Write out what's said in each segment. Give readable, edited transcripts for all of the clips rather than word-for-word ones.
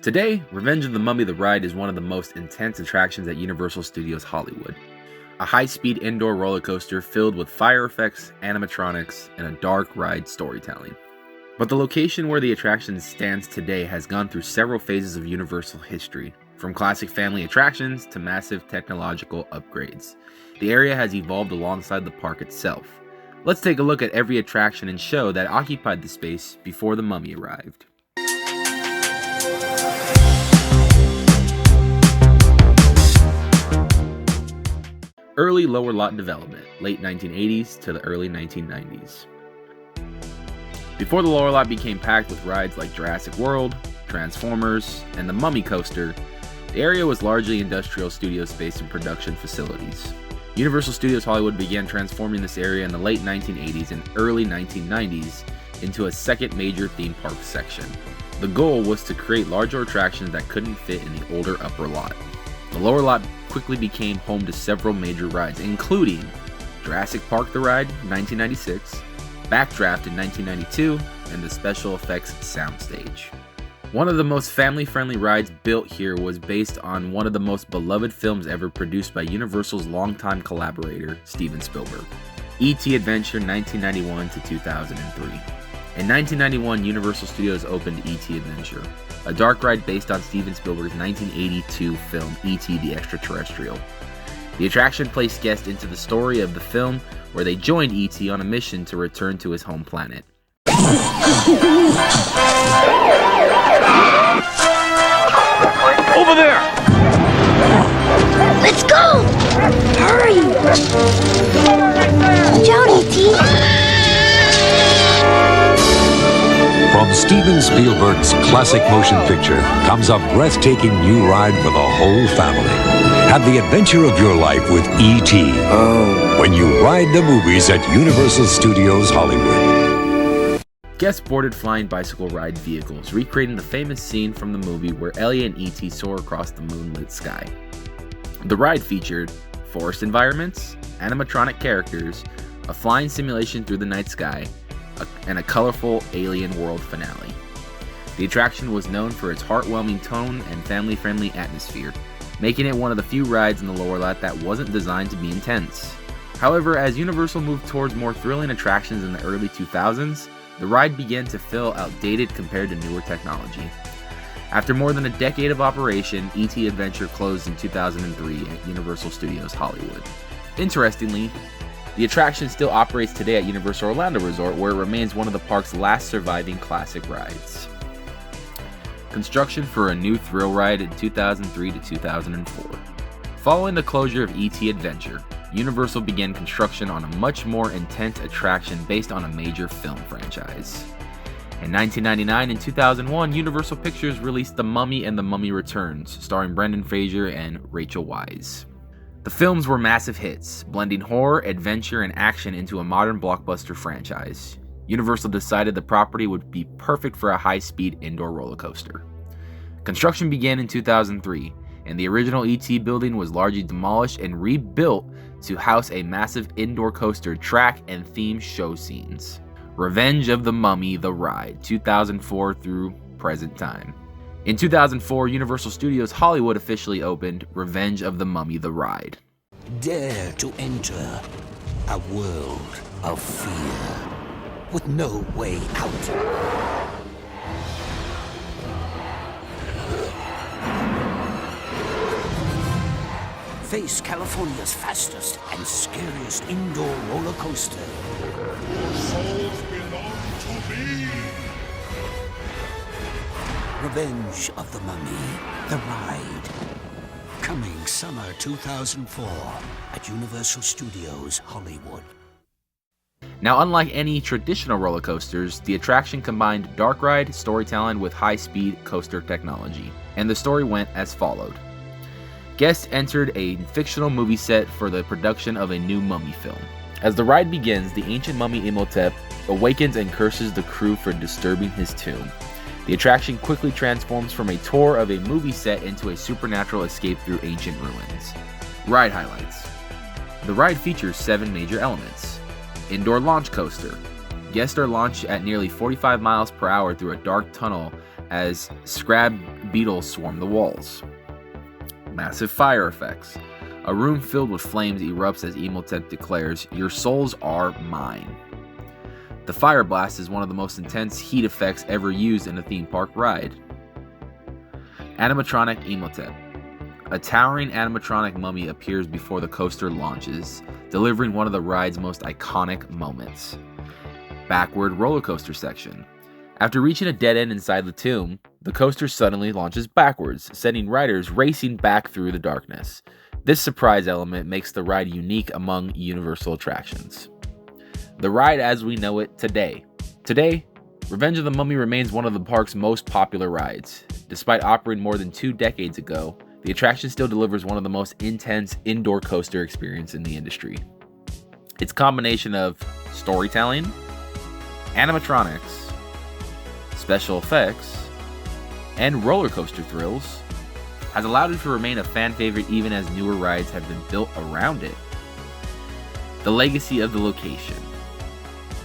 Today, Revenge of the Mummy the Ride is one of the most intense attractions at Universal Studios Hollywood. A high-speed indoor roller coaster filled with fire effects, animatronics, and a dark ride storytelling. But the location where the attraction stands today has gone through several phases of Universal history, from classic family attractions to massive technological upgrades. The area has evolved alongside the park itself. Let's take a look at every attraction and show that occupied the space before the Mummy arrived. Early lower lot development, late 1980s to the early 1990s. Before the lower lot became packed with rides like Jurassic World, Transformers, and the Mummy Coaster, the area was largely industrial studio space and production facilities. Universal Studios Hollywood began transforming this area in the late 1980s and early 1990s into a second major theme park section. The goal was to create larger attractions that couldn't fit in the older upper lot. The lower lot quickly became home to several major rides, including Jurassic Park the Ride, 1996, Backdraft in 1992, and the Special Effects Soundstage. One of the most family-friendly rides built here was based on one of the most beloved films ever produced by Universal's longtime collaborator, Steven Spielberg, E.T. Adventure 1991 to 2003. In 1991, Universal Studios opened E.T. Adventure, a dark ride based on Steven Spielberg's 1982 film E.T. the Extraterrestrial. The attraction placed guests into the story of the film, where they joined E.T. on a mission to return to his home planet. Over there! Let's go! Hurry! Jody, E.T. From Steven Spielberg's classic motion picture comes a breathtaking new ride for the whole family. Have the adventure of your life with E.T. when you ride the movies at Universal Studios Hollywood. Guests boarded flying bicycle ride vehicles, recreating the famous scene from the movie where Ellie and E.T. soar across the moonlit sky. The ride featured forest environments, animatronic characters, a flying simulation through the night sky, and a colorful alien world finale. The attraction was known for its heartwarming tone and family-friendly atmosphere, making it one of the few rides in the lower lot that wasn't designed to be intense. However, as Universal moved towards more thrilling attractions in the early 2000s, the ride began to feel outdated compared to newer technology. After more than a decade of operation, E.T. Adventure closed in 2003 at Universal Studios Hollywood. Interestingly, the attraction still operates today at Universal Orlando Resort, where it remains one of the park's last surviving classic rides. Construction for a new thrill ride in 2003 to 2004. Following the closure of E.T. Adventure, Universal began construction on a much more intense attraction based on a major film franchise. In 1999 and 2001, Universal Pictures released The Mummy and The Mummy Returns, starring Brendan Fraser and Rachel Weisz. The films were massive hits, blending horror, adventure, and action into a modern blockbuster franchise. Universal decided the property would be perfect for a high-speed indoor roller coaster. Construction began in 2003, and the original E.T. building was largely demolished and rebuilt to house a massive indoor coaster track and themed show scenes. Revenge of the Mummy the Ride, 2004 through present time. In 2004, Universal Studios Hollywood officially opened Revenge of the Mummy the Ride. Dare to enter a world of fear with no way out. Face California's fastest and scariest indoor roller coaster. Your souls belong to me! Revenge of the Mummy, the Ride. Coming summer 2004 at Universal Studios Hollywood. Now, unlike any traditional roller coasters, the attraction combined dark ride storytelling with high-speed coaster technology, and the story went as followed. Guests entered a fictional movie set for the production of a new mummy film. As the ride begins, the ancient mummy Imhotep awakens and curses the crew for disturbing his tomb. The attraction quickly transforms from a tour of a movie set into a supernatural escape through ancient ruins. Ride highlights. The ride features 7 major elements. Indoor launch coaster. Guests are launched at nearly 45 miles per hour through a dark tunnel as Scrab beetles swarm the walls. Massive fire effects. A room filled with flames erupts as Imhotep declares, "Your souls are mine." The fire blast is one of the most intense heat effects ever used in a theme park ride. Animatronic Imhotep. A towering animatronic mummy appears before the coaster launches, delivering one of the ride's most iconic moments. Backward roller coaster section. After reaching a dead end inside the tomb, the coaster suddenly launches backwards, sending riders racing back through the darkness. This surprise element makes the ride unique among Universal attractions. The ride as we know it today. Today, Revenge of the Mummy remains one of the park's most popular rides. Despite operating more than 2 decades ago, the attraction still delivers one of the most intense indoor coaster experience in the industry. Its combination of storytelling, animatronics, special effects, and roller coaster thrills has allowed it to remain a fan favorite even as newer rides have been built around it. The legacy of the location.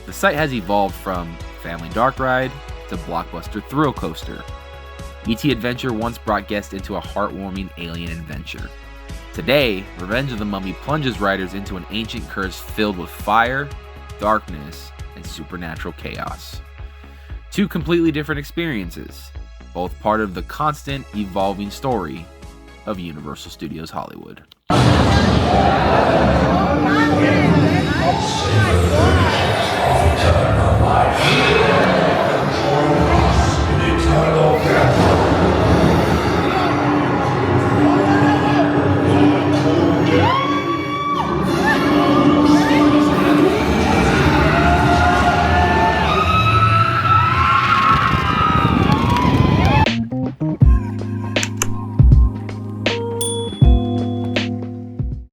The site has evolved from family dark ride to blockbuster thrill coaster. E.T. Adventure once brought guests into a heartwarming alien adventure. Today, Revenge of the Mummy plunges riders into an ancient curse filled with fire, darkness, and supernatural chaos. 2 completely different experiences, both part of the constant evolving story of Universal Studios Hollywood.